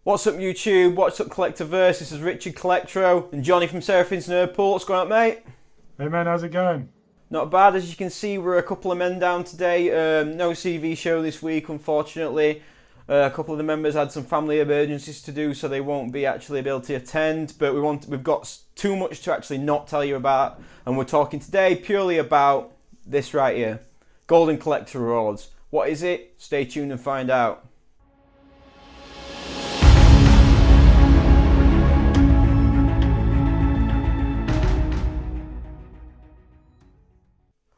What's up YouTube? What's up Collectiverse? This is Richard Collectro and Jonny from Seraphim's Nerdpool. What's going on, mate? Hey man, how's it going? Not bad. As you can see, we're a couple of men down today. No CV show this week, unfortunately. A couple of the members had some family emergencies to do, so they won't be actually able to attend. But we've got too much to actually not tell you about, and we're talking today purely about this right here, Golden Collector Awards. What is it? Stay tuned and find out.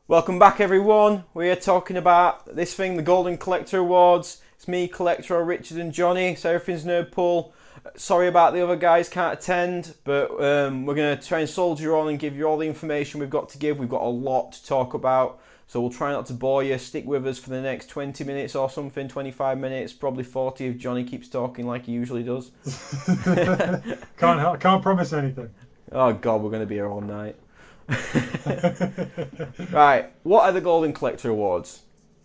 Welcome back everyone. We're talking about this thing, the Golden Collector Awards. It's me, Collectro, Richard and Jonny, Seraphim's Nerdpool. Sorry about the other guys can't attend, but we're going to try and soldier on and give you all the information we've got to give. We've got a lot to talk about, so we'll try not to bore you. Stick with us for the next 20 minutes or something, 25 minutes, probably 40 if Jonny keeps talking like he usually does. Can't promise anything. Oh God, we're going to be here all night. Right, what are the Golden Collector Awards?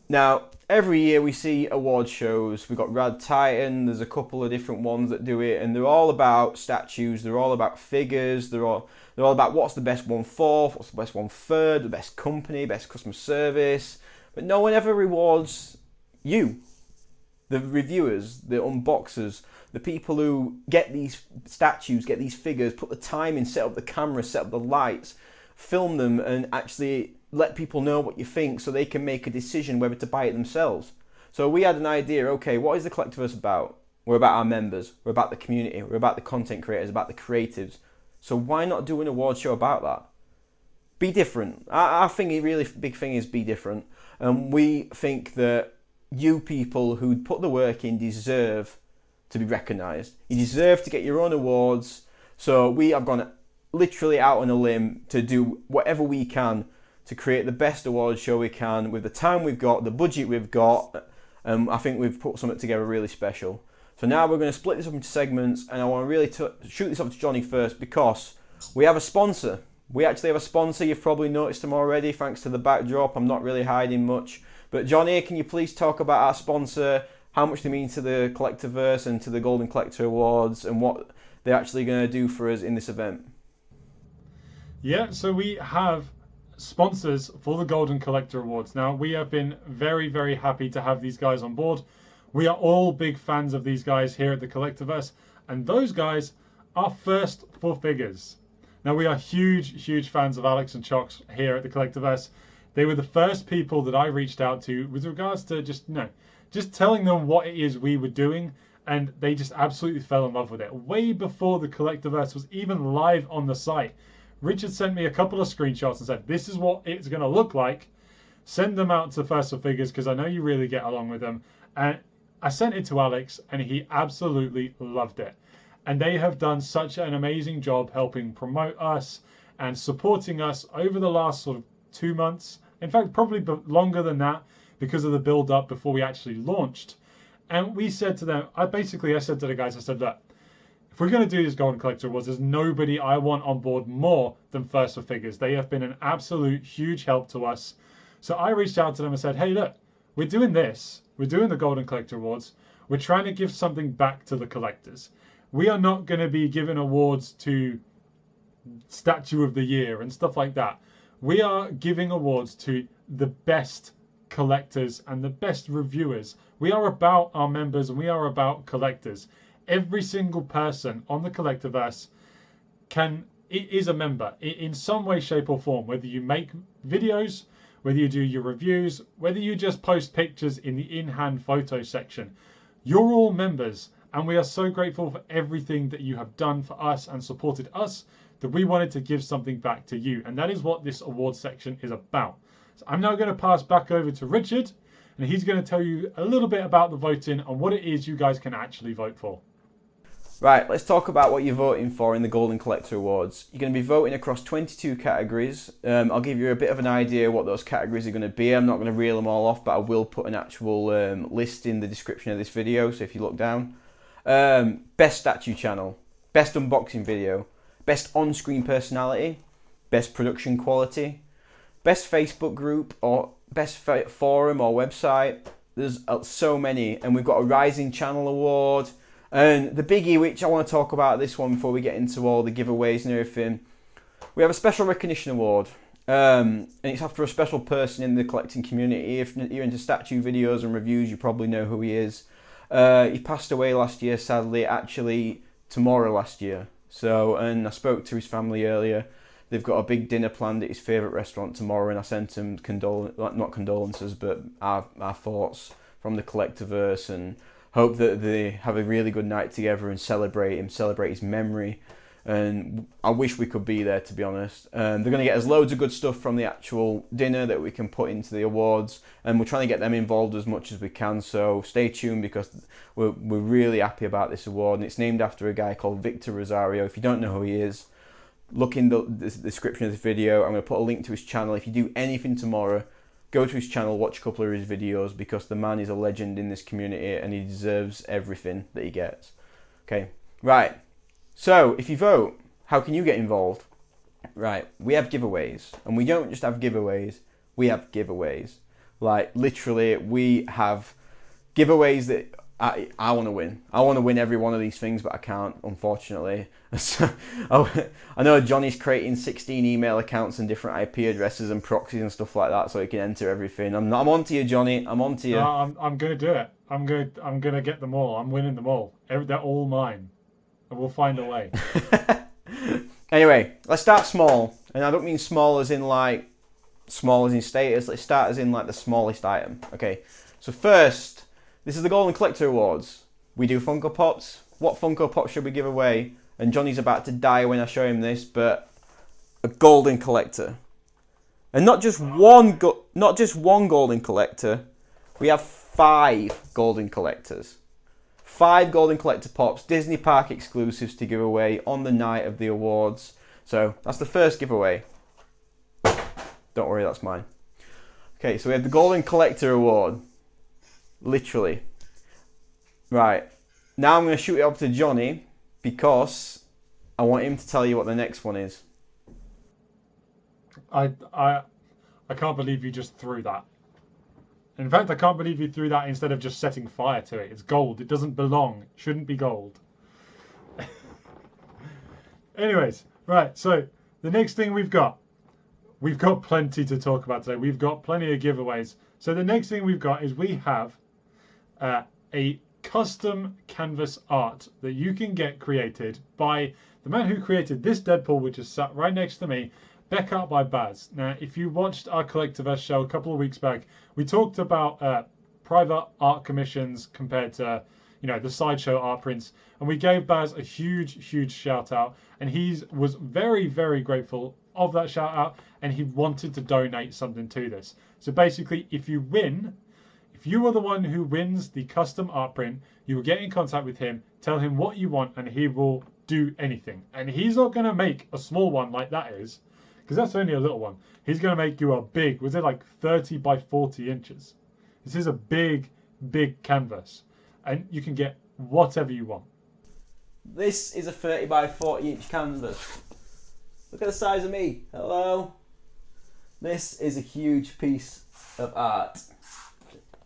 Now, every year we see award shows. We've got Rad Titan, there's a couple of different ones that do it, and they're all about statues, they're all about figures, they're all about what's the best one fourth, what's the best one third, the best company, best customer service, but no one ever rewards you, the reviewers, the unboxers, the people who get these statues, get these figures, put the time in, set up the camera, set up the lights, film them and actually let people know what you think so they can make a decision whether to buy it themselves. So we had an idea, okay, what is the Collectiverse about? We're about our members, we're about the community, we're about the content creators, about the creatives. So why not do an award show about that? Be different. I think a really big thing is be different. And we think that you people who put the work in deserve to be recognised. You deserve to get your own awards. So we have gone literally out on a limb to do whatever we can to create the best award show we can with the time we've got, the budget we've got. I think we've put something together really special. So now we're going to split this up into segments, and I want to really shoot this up to Jonny first because we have a sponsor. We actually have a sponsor. You've probably noticed them already thanks to the backdrop. I'm not really hiding much. But Jonny, can you please talk about our sponsor, how much they mean to the Collectiverse and to the Golden Collector Awards, and what they're actually going to do for us in this event? Yeah, so we have sponsors for the Golden Collector Awards. Now, we have been very, very happy to have these guys on board. We are all big fans of these guys here at the Collectiverse, and those guys are First for Figures. Now, we are huge, huge fans of Alex and Chocks here at the Collectiverse. They were the first people that I reached out to with regards to just telling them what it is we were doing, and they just absolutely fell in love with it. Way before the Collectiverse was even live on the site, Richard sent me a couple of screenshots and said, this is what it's going to look like. Send them out to First for Figures because I know you really get along with them. And I sent it to Alex and he absolutely loved it. And they have done such an amazing job helping promote us and supporting us over the last sort of 2 months. In fact, probably longer than that because of the build up before we actually launched. And we said to them, I said to the guys, I said, look, if we're going to do this Golden Collector Awards, there's nobody I want on board more than First for Figures. They have been an absolute huge help to us. So I reached out to them and said, hey, look, we're doing this. We're doing the Golden Collector Awards. We're trying to give something back to the collectors. We are not going to be giving awards to Statue of the Year and stuff like that. We are giving awards to the best collectors and the best reviewers. We are about our members and we are about collectors. Every single person on the Collectiverse is a member in some way, shape or form, whether you make videos, whether you do your reviews, whether you just post pictures in the in-hand photo section. You're all members, and we are so grateful for everything that you have done for us and supported us that we wanted to give something back to you. And that is what this award section is about. So I'm now going to pass back over to Richard, and he's going to tell you a little bit about the voting and what it is you guys can actually vote for. Right, let's talk about what you're voting for in the Golden Collector Awards. You're going to be voting across 22 categories. I'll give you a bit of an idea what those categories are going to be. I'm not going to reel them all off, but I will put an actual list in the description of this video, so if you look down. Best statue channel, best unboxing video, best on-screen personality, best production quality, best Facebook group, or best forum or website. There's so many, and we've got a Rising Channel Award, And the biggie, which I want to talk about this one before we get into all the giveaways and everything, we have a special recognition award. And it's after a special person in the collecting community. If you're into statue videos and reviews, you probably know who he is. He passed away last year, sadly, actually tomorrow last year. So, and I spoke to his family earlier. They've got a big dinner planned at his favourite restaurant tomorrow, and I sent him not condolences, but our thoughts from the Collectiverse, and hope that they have a really good night together and celebrate his memory. And I wish we could be there, to be honest. They're going to get us loads of good stuff from the actual dinner that we can put into the awards, and we're trying to get them involved as much as we can. So stay tuned, because we're really happy about this award, and it's named after a guy called Victor Rosario. If you don't know who he is, look in the description of this video. I'm going to put a link to his channel. If you do anything tomorrow, go to his channel, watch a couple of his videos, because the man is a legend in this community and he deserves everything that he gets. Okay, right. So, if you vote, how can you get involved? Right, we have giveaways, and we don't just have giveaways, we have giveaways. Like, literally, we have giveaways that I want to win. I want to win every one of these things, but I can't, unfortunately. So, I know Jonny's creating 16 email accounts and different IP addresses and proxies and stuff like that, so he can enter everything. I'm on to you, Jonny. I'm on to you. No, I'm going to do it. I'm going to get them all. I'm winning them all. They're all mine. And we'll find a way. Anyway, let's start small. And I don't mean small as in like small as in status. Let's start as in like the smallest item. Okay, so first, this is the Golden Collector Awards. We do Funko Pops. What Funko Pop should we give away? And Jonny's about to die when I show him this, but a Golden Collector. And not just one Golden Collector. We have 5 Golden Collectors. 5 Golden Collector Pops, Disney Park exclusives to give away on the night of the awards. So that's the first giveaway. Don't worry, that's mine. Okay, so we have the Golden Collector Award. Literally. Right. Now I'm going to shoot it up to Jonny, because I want him to tell you what the next one is. I can't believe you just threw that. In fact, I can't believe you threw that instead of just setting fire to it. It's gold. It doesn't belong. It shouldn't be gold. Anyways, right. So the next thing we've got plenty to talk about today. We've got plenty of giveaways. So the next thing we've got is we have a custom canvas art that you can get created by the man who created this Deadpool, which is sat right next to me, Beck Art by Baz. Now, if you watched our Collectiverse show a couple of weeks back, we talked about private art commissions compared to, the sideshow art prints, and we gave Baz a huge shout out, and he was very, very grateful of that shout out, and he wanted to donate something to this. So basically, if you are the one who wins the custom art print, you will get in contact with him, tell him what you want, and he will do anything. And he's not going to make a small one like that is, because that's only a little one. He's going to make you a big, was it like 30 by 40 inches? This is a big canvas. And you can get whatever you want. This is a 30 by 40 inch canvas. Look at the size of me. Hello. This is a huge piece of art.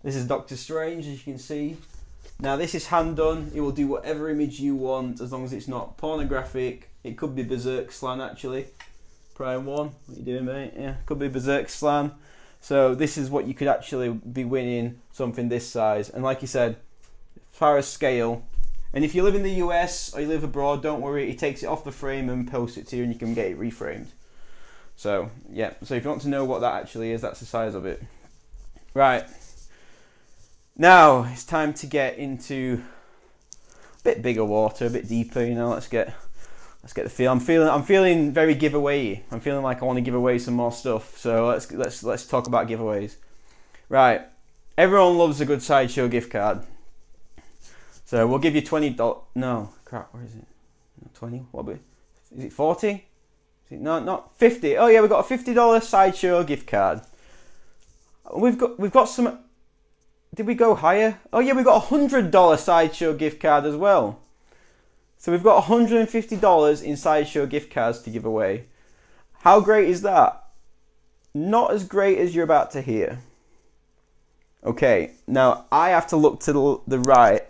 This is Doctor Strange, as you can see. Now this is hand done. It will do whatever image you want, as long as it's not pornographic. It could be Berserk Slan, actually. Prime 1, what you doing, mate? Yeah, could be Berserk Slan. So this is what you could actually be winning, something this size. And like you said, as far as scale, and if you live in the US or you live abroad, don't worry, he takes it off the frame and posts it to you, and you can get it reframed. So yeah, so if you want to know what that actually is, that's the size of it. Right, now it's time to get into a bit bigger water, a bit deeper. Let's get the feel. I'm feeling very giveaway. I'm feeling like I want to give away some more stuff. So let's talk about giveaways. Right, everyone loves a good sideshow gift card. So we'll give you $20. No, crap. Where is it? 20. What? Is it 40? Is it not 50? Oh yeah, we've got a $50 sideshow gift card. We've got some. Did we go higher? Oh yeah, we've got a $100 sideshow gift card as well. So we've got $150 in sideshow gift cards to give away. How great is that? Not as great as you're about to hear. Okay, now I have to look to the right,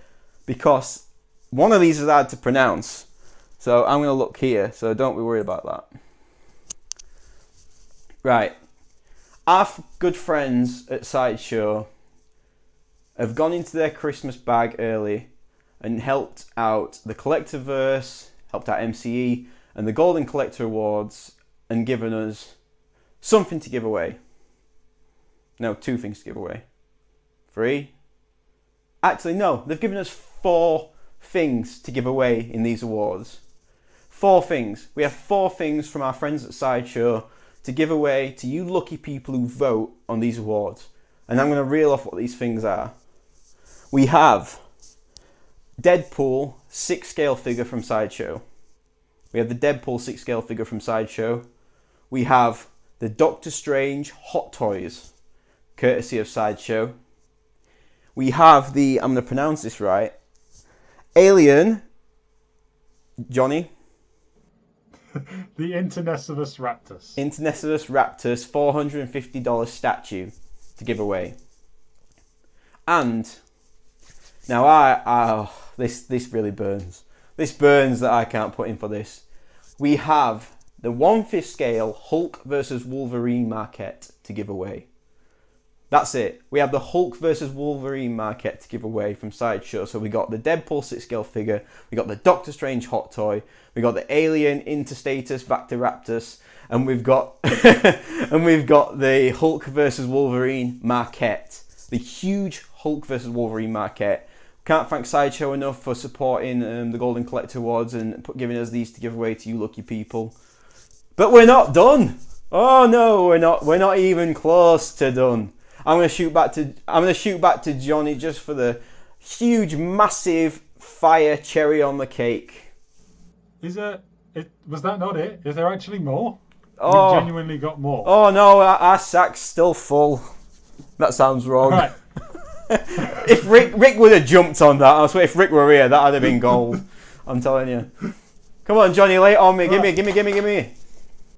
because One of these is hard to pronounce, so I'm going to look here, so don't be worried about that. Right. Our good friends at Sideshow have gone into their Christmas bag early and helped out the Collectiverse, helped out MCE, and the Golden Collector Awards, and given us something to give away. No, 2 things to give away. 3? Actually, no, they've given us 4 things to give away in these awards. 4 things. We have 4 things from our friends at Sideshow to give away to you lucky people who vote on these awards. And I'm going to reel off what these things are. We have Deadpool 6 scale figure from Sideshow. We have the Deadpool 6 scale figure from Sideshow. We have the Doctor Strange Hot Toys, courtesy of Sideshow. We have the, I'm going to pronounce this right, Alien, Jonny. The Internecivus Raptus. Internecivus Raptus $450 statue to give away. And now this really burns. This burns that I can't put in for this. We have the 1/5 scale Hulk versus Wolverine marquette to give away. That's it. We have the Hulk versus Wolverine marquette to give away from Sideshow. So we got the Deadpool 6 scale figure, we got the Doctor Strange hot toy, we got the Alien Interstatus Vectoraptus, and we've got the Hulk versus Wolverine marquette. The huge Hulk versus Wolverine marquette. Can't thank Sideshow enough for supporting the Golden Collector Awards and giving us these to give away to you lucky people. But we're not done. Oh no, we're not. We're not even close to done. I'm gonna shoot back to Jonny just for the huge, massive fire cherry on the cake. Was that not it? Is there actually more? Oh, We genuinely got more. Oh no, our sack's still full. That sounds wrong. Right. If Rick would have jumped on that, I swear, if Rick were here, that'd have been gold. I'm telling you. Come on, Jonny, lay it on me. Right. Give me.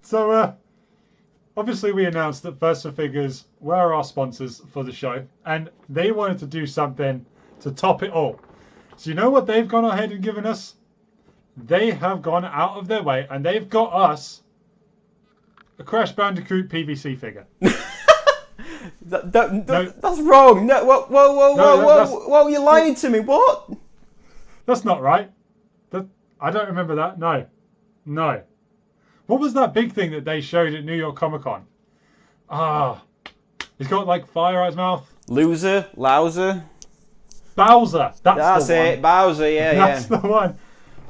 So, obviously we announced that First for Figures were our sponsors for the show, and they wanted to do something to top it all. So you know what they've gone ahead and given us? They have gone out of their way, and they've got us a Crash Bandicoot PVC figure. That's wrong. No, whoa, you're lying to me. What? That's not right. I don't remember that. No. What was that big thing that they showed at New York Comic Con? He's got like fire out his mouth. Louser. Bowser. That's the it. Bowser. Yeah, That's the one.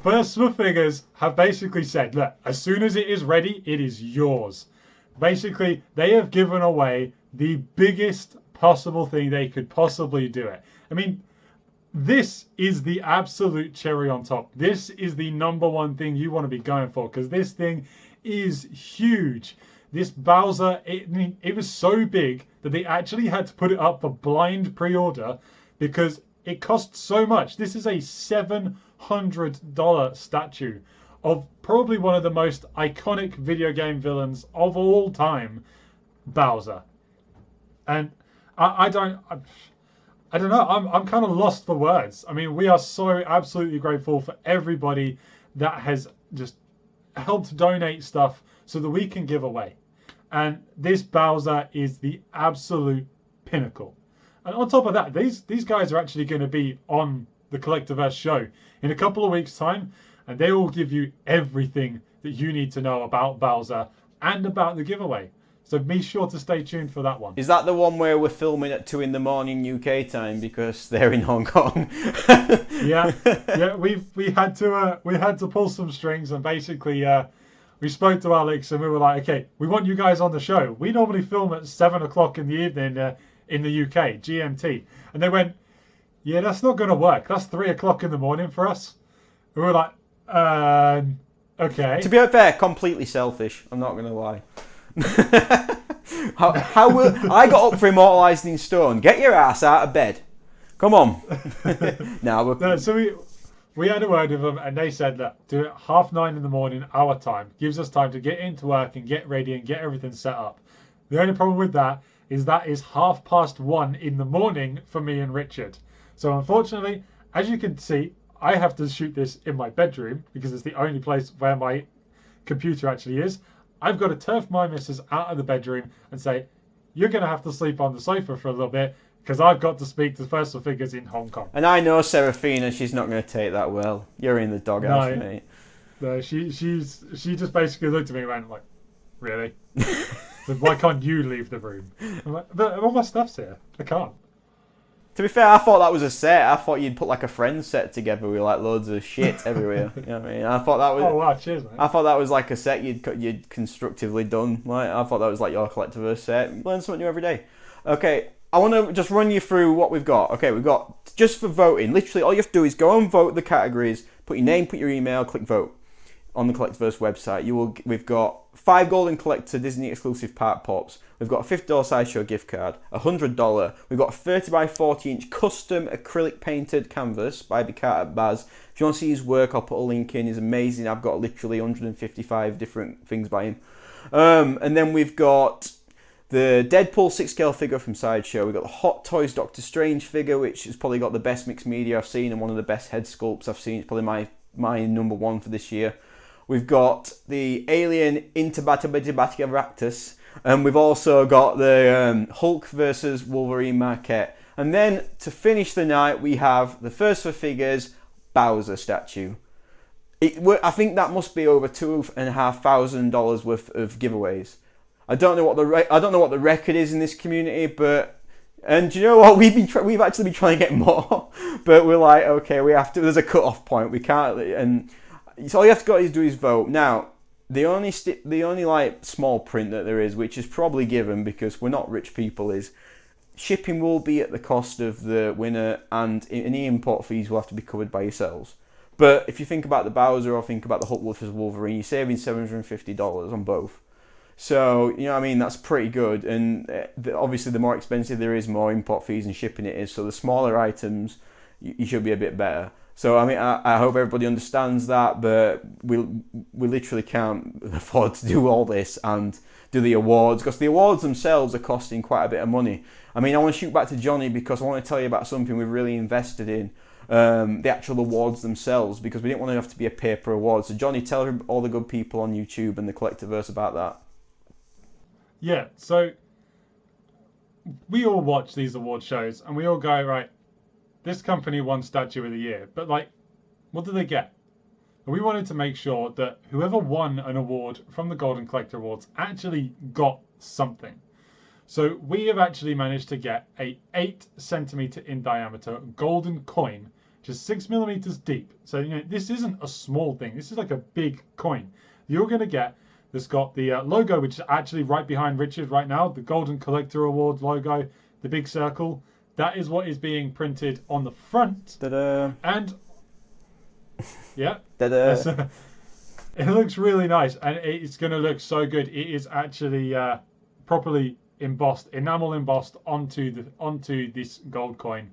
First for Figures have basically said, look, as soon as it is ready, it is yours. Basically, they have given away the biggest possible thing they could possibly do it. I mean, this is the absolute cherry on top. This is the number one thing you want to be going for, because this thing is huge. This Bowser, it was so big that they actually had to put it up for blind pre-order because it cost so much. This is a $700 statue of probably one of the most iconic video game villains of all time, Bowser. And I don't know. I'm kind of lost for words. I mean, we are so absolutely grateful for everybody that has just helped donate stuff so that we can give away. And this Bowser is the absolute pinnacle. And on top of that, these guys are actually going to be on the Collectiverse show in a couple of weeks' time, and they will give you everything that you need to know about Bowser and about the giveaway. So be sure to stay tuned for that one. Is that the one where we're filming at 2 a.m. UK time because they're in Hong Kong? Yeah. We had to pull some strings, and basically we spoke to Alex and we were like, okay, we want you guys on the show. We normally film at 7 o'clock in the evening in the UK, GMT, and they went, yeah, that's not going to work. That's 3 o'clock in the morning for us. And we were like, okay. To be fair, completely selfish. I'm not going to lie. How will I got up for Immortalised in Stone? Get your ass out of bed. Come on. So we had a word with them, and they said, look, do it 9:30 in the morning, our time. Gives us time to get into work and get ready and get everything set up. The only problem with that is 1:30 in the morning for me and Richard. So unfortunately, as you can see, I have to shoot this in my bedroom because it's the only place where my computer actually is. I've got to turf my missus out of the bedroom and say, you're going to have to sleep on the sofa for a little bit because I've got to speak to Personal Figures in Hong Kong. And I know Seraphim, and she's not going to take that well. You're in the doghouse, mate. No, she just basically looked at me and went like, really? So why can't you leave the room? I'm like, but all my stuff's here. I can't. To be fair, I thought that was a set. I thought you'd put like a Friends set together with like loads of shit everywhere. You know what I mean? I thought that was. Oh wow, cheers, mate. I thought that was like a set you'd constructively done. Like I thought that was like your Collectibles set. Learn something new every day. Okay, I want to just run you through what we've got. Okay, we've got just for voting. Literally, all you have to do is go and vote the categories. Put your name, put your email, click vote on the Collectiverse website. We've got 5 Golden Collector Disney exclusive Park Pops. We've got a $50 Sideshow gift card, $100. We've got a 30 by 40 inch custom acrylic painted canvas by the cat at Baz. If you want to see his work, I'll put a link in. He's amazing. I've got literally 155 different things by him. And then we've got the Deadpool 6-scale figure from Sideshow. We've got the Hot Toys Doctor Strange figure, which has probably got the best mixed media I've seen and one of the best head sculpts I've seen. It's probably my number one for this year. We've got the Alien Interbatabatabatabactus, and we've also got the Hulk versus Wolverine maquette. And then to finish the night, we have the first for figures Bowser statue. I think that must be over $2,500 worth of giveaways. I don't know what the record is in this community, and do you know what? We've actually been trying to get more, but we're like, okay, we have to. There's a cut-off point. We can't, and so all you have to go is do is vote. Now, the only like small print that there is, which is probably given because we're not rich people, is shipping will be at the cost of the winner, and any import fees will have to be covered by yourselves. But if you think about the Bowser or think about the Hulk versus Wolverine, you're saving $750 on both. So, you know what I mean, that's pretty good. And obviously the more expensive there is, more import fees and shipping it is. So the smaller items, you should be a bit better. So, I mean, I hope everybody understands that, but we literally can't afford to do all this and do the awards, because the awards themselves are costing quite a bit of money. I mean, I want to shoot back to Jonny because I want to tell you about something we've really invested in, the actual awards themselves, because we didn't want to have to be a paper award. So, Jonny, tell all the good people on YouTube and the Collectiverse about that. Yeah, so we all watch these award shows and we all go, right, this company won Statue of the Year, but like, what do they get? And we wanted to make sure that whoever won an award from the Golden Collector Awards actually got something. So we have actually managed to get a 8 centimeter in diameter golden coin, which is 6 millimeters deep. So, you know, this isn't a small thing. This is like a big coin. You're going to get, that's got the logo, which is actually right behind Richard right now, the Golden Collector Awards logo, the big circle. That is what is being printed on the front. Ta-da. And yeah, Ta-da. It looks really nice, and it's going to look so good. It is actually properly embossed, enamel embossed onto this gold coin.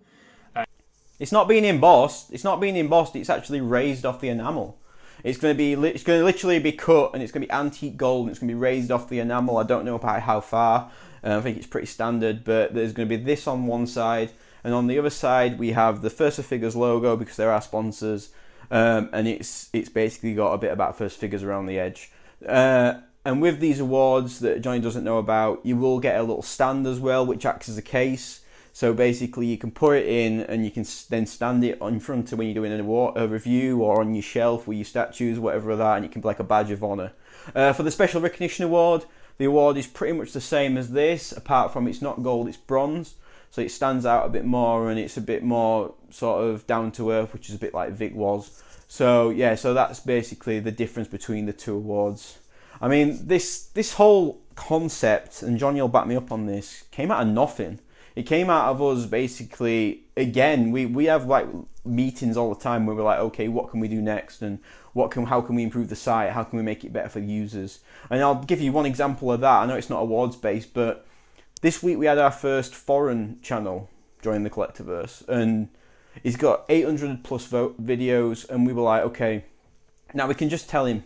It's not being embossed. It's actually raised off the enamel. It's going to literally be cut, and it's going to be antique gold, and it's going to be raised off the enamel. I don't know about how far. I think it's pretty standard, but there's going to be this on one side, and on the other side we have the First of Figures logo because they're our sponsors, and it's basically got a bit about First Figures around the edge. And with these awards that Jonny doesn't know about, you will get a little stand as well, which acts as a case. So basically you can put it in and you can then stand it in front of when you're doing a review, or on your shelf with your statues, whatever of that, and it can be like a badge of honour. For the Special Recognition Award, the award is pretty much the same as this, apart from it's not gold, it's bronze. So it stands out a bit more, and it's a bit more sort of down to earth, which is a bit like Vic was. So yeah, so that's basically the difference between the two awards. I mean, this whole concept, and Jonny will back me up on this, came out of nothing. It came out of us basically, again, we have like meetings all the time where we're like, okay, what can we do next, and how can we improve the site, how can we make it better for the users? And I'll give you one example of that. I know it's not awards based, but this week we had our first foreign channel join the Collectiverse, and he's got 800 plus videos, and we were like, okay, now we can just tell him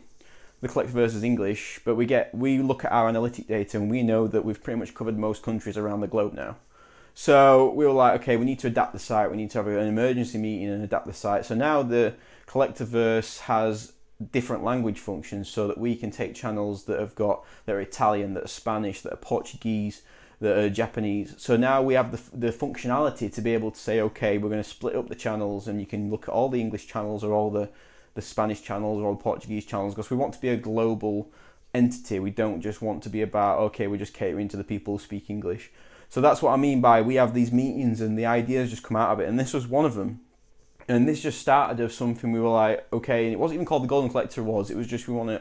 the Collectiverse is English, but we look at our analytic data and we know that we've pretty much covered most countries around the globe now. So we were like, okay, we need to adapt the site. We need to have an emergency meeting and adapt the site. So now the Collectiverse has different language functions so that we can take channels that are Italian, that are Spanish, that are Portuguese, that are Japanese. So now we have the functionality to be able to say, okay, we're going to split up the channels, and you can look at all the English channels or all the Spanish channels or all the Portuguese channels, because we want to be a global entity. We don't just want to be about, okay, we're just catering to the people who speak English. So that's what I mean by we have these meetings and the ideas just come out of it, and this was one of them. And this just started of something we were like, okay, and it wasn't even called the Golden Collector Awards. It was just we want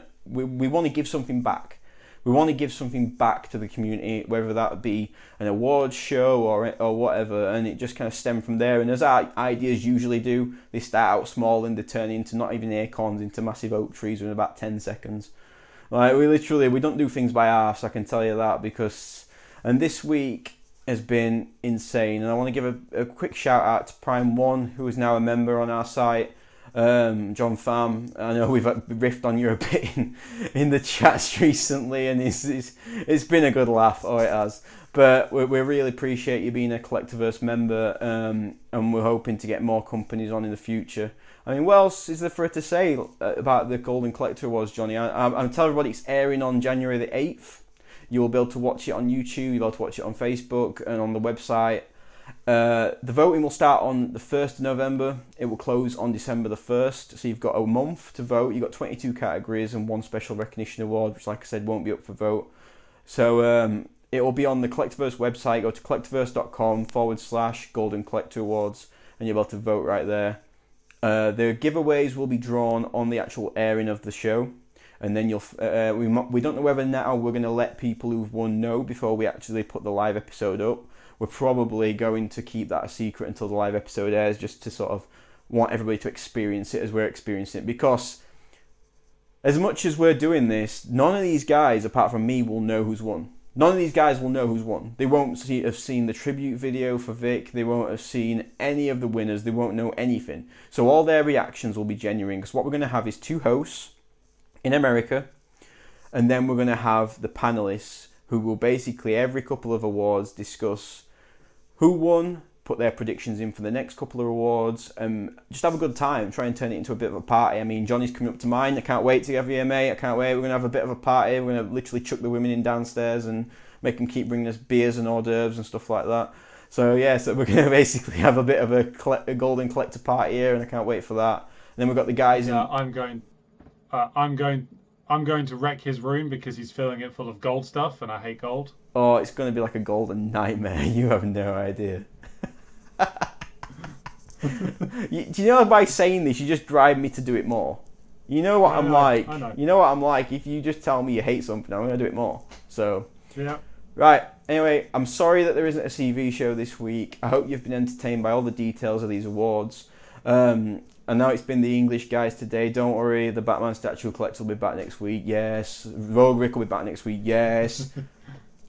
to give something back. We want to give something back to the community, whether that be an awards show or whatever. And it just kind of stemmed from there. And as our ideas usually do, they start out small and they turn into not even acorns, into massive oak trees in about 10 seconds. Like we don't do things by halves, I can tell you that, and this week has been insane, and I want to give a quick shout out to Prime One, who is now a member on our site, John Pham. I know we've riffed on you a bit in the chats recently, and it's been a good laugh. Oh, it has. But we really appreciate you being a Collectiverse member, and we're hoping to get more companies on in the future. I mean, what else is there for it to say about the Golden Collector Awards, Jonny? I'm telling everybody it's airing on January the 8th. You'll be able to watch it on YouTube, you'll be able to watch it on Facebook and on the website. The voting will start on the 1st of November. It will close on December the 1st. So you've got a month to vote. You've got 22 categories and one special recognition award, which, like I said, won't be up for vote. So it will be on the Collectiverse website. Go to collectiverse.com/Golden Collector Awards, and you'll be able to vote right there. The giveaways will be drawn on the actual airing of the show. And then we don't know whether now we're going to let people who've won know before we actually put the live episode up. We're probably going to keep that a secret until the live episode airs, just to sort of want everybody to experience it as we're experiencing it. Because as much as we're doing this, none of these guys, apart from me, will know who's won. None of these guys will know who's won. They won't have seen the tribute video for Vic. They won't have seen any of the winners. They won't know anything. So all their reactions will be genuine. Because what we're going to have is two hosts in America, and then we're going to have the panelists who will basically every couple of awards discuss who won, put their predictions in for the next couple of awards, and just have a good time, try and turn it into a bit of a party. I mean, Johnny's coming up to mine. I can't wait to have you, mate. I can't wait. We're going to have a bit of a party. We're going to literally chuck the women in downstairs and make them keep bringing us beers and hors d'oeuvres and stuff like that. So yeah, so we're going to basically have a bit of a golden collector party here, and I can't wait for that. And then we've got the guys in... I'm going to wreck his room because he's filling it full of gold stuff, and I hate gold. Oh, it's going to be like a golden nightmare. You have no idea. Do you know by saying this, you just drive me to do it more? You know what I'm like. I know. You know what I'm like. If you just tell me you hate something, I'm going to do it more. So, yeah. Right. Anyway, I'm sorry that there isn't a CV show this week. I hope you've been entertained by all the details of these awards. I know it's been the English guys today. Don't worry, the Batman statue collector will be back next week. Yes. Rogue Rick will be back next week. Yes.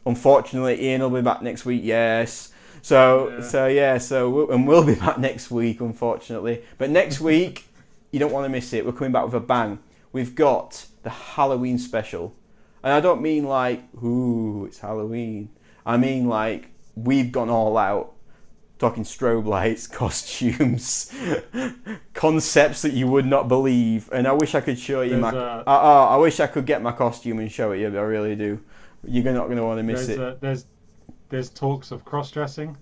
Unfortunately, Ian will be back next week. Yes. So we'll be back next week, unfortunately. But next week, you don't want to miss it. We're coming back with a bang. We've got the Halloween special. And I don't mean like, ooh, it's Halloween. I mean like, we've gone all out. Talking strobe lights, costumes, concepts that you would not believe. And I wish I could show you I wish I could get my costume and show it you, but I really do. You're not going to want to miss it. There's talks of cross-dressing.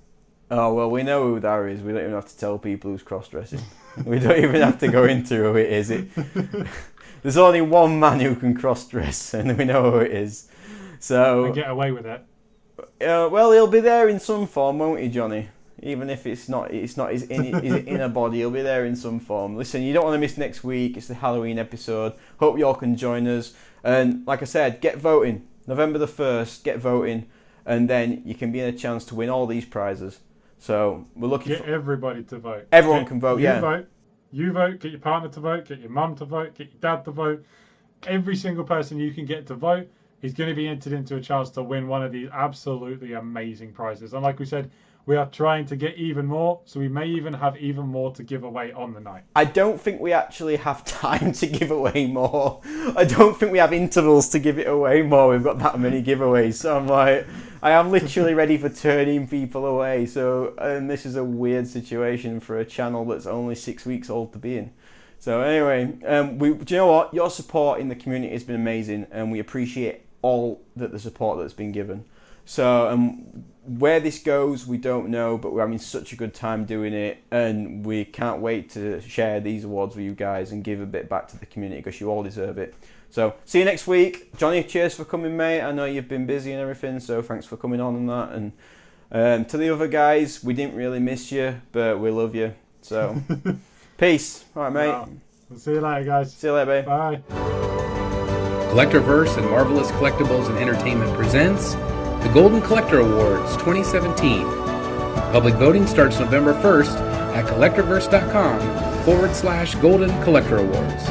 Oh, well, we know who that is. We don't even have to tell people who's cross-dressing. We don't even have to go into who it is. There's only one man who can cross-dress, and we know who it is. So and get away with it. Well, he'll be there in some form, won't he, Jonny? Even if it's not his inner body, he'll be there in some form. Listen, you don't want to miss next week. It's the Halloween episode. Hope you all can join us. And like I said, get voting. November the 1st, get voting. And then you can be in a chance to win all these prizes. So we're looking for everybody to vote. Everyone can vote, yeah. You vote, get your partner to vote, get your mum to vote, get your dad to vote. Every single person you can get to vote is going to be entered into a chance to win one of these absolutely amazing prizes. And like we said, We are trying to get even more, so we may even have even more to give away on the night. I don't think we actually have time to give away more. I don't think we have intervals to give it away more. We've got that many giveaways. So I'm like, I am literally ready for turning people away. So, and this is a weird situation for a channel that's only 6 weeks old to be in. So anyway, do you know what? Your support in the community has been amazing, and we appreciate all the support that's been given. So where this goes, we don't know, but we're having such a good time doing it, and we can't wait to share these awards with you guys and give a bit back to the community, because you all deserve it. So see you next week. Jonny, cheers for coming, mate. I know you've been busy and everything, so thanks for coming on and that. And to the other guys, we didn't really miss you, but we love you. So peace. All right, mate. Wow. We'll see you later, guys. See you later, babe. Bye. Collectorverse and Marvelous Collectibles and Entertainment presents the Golden Collector Awards 2017. Public voting starts November 1st at collectorverse.com/Golden Collector Awards.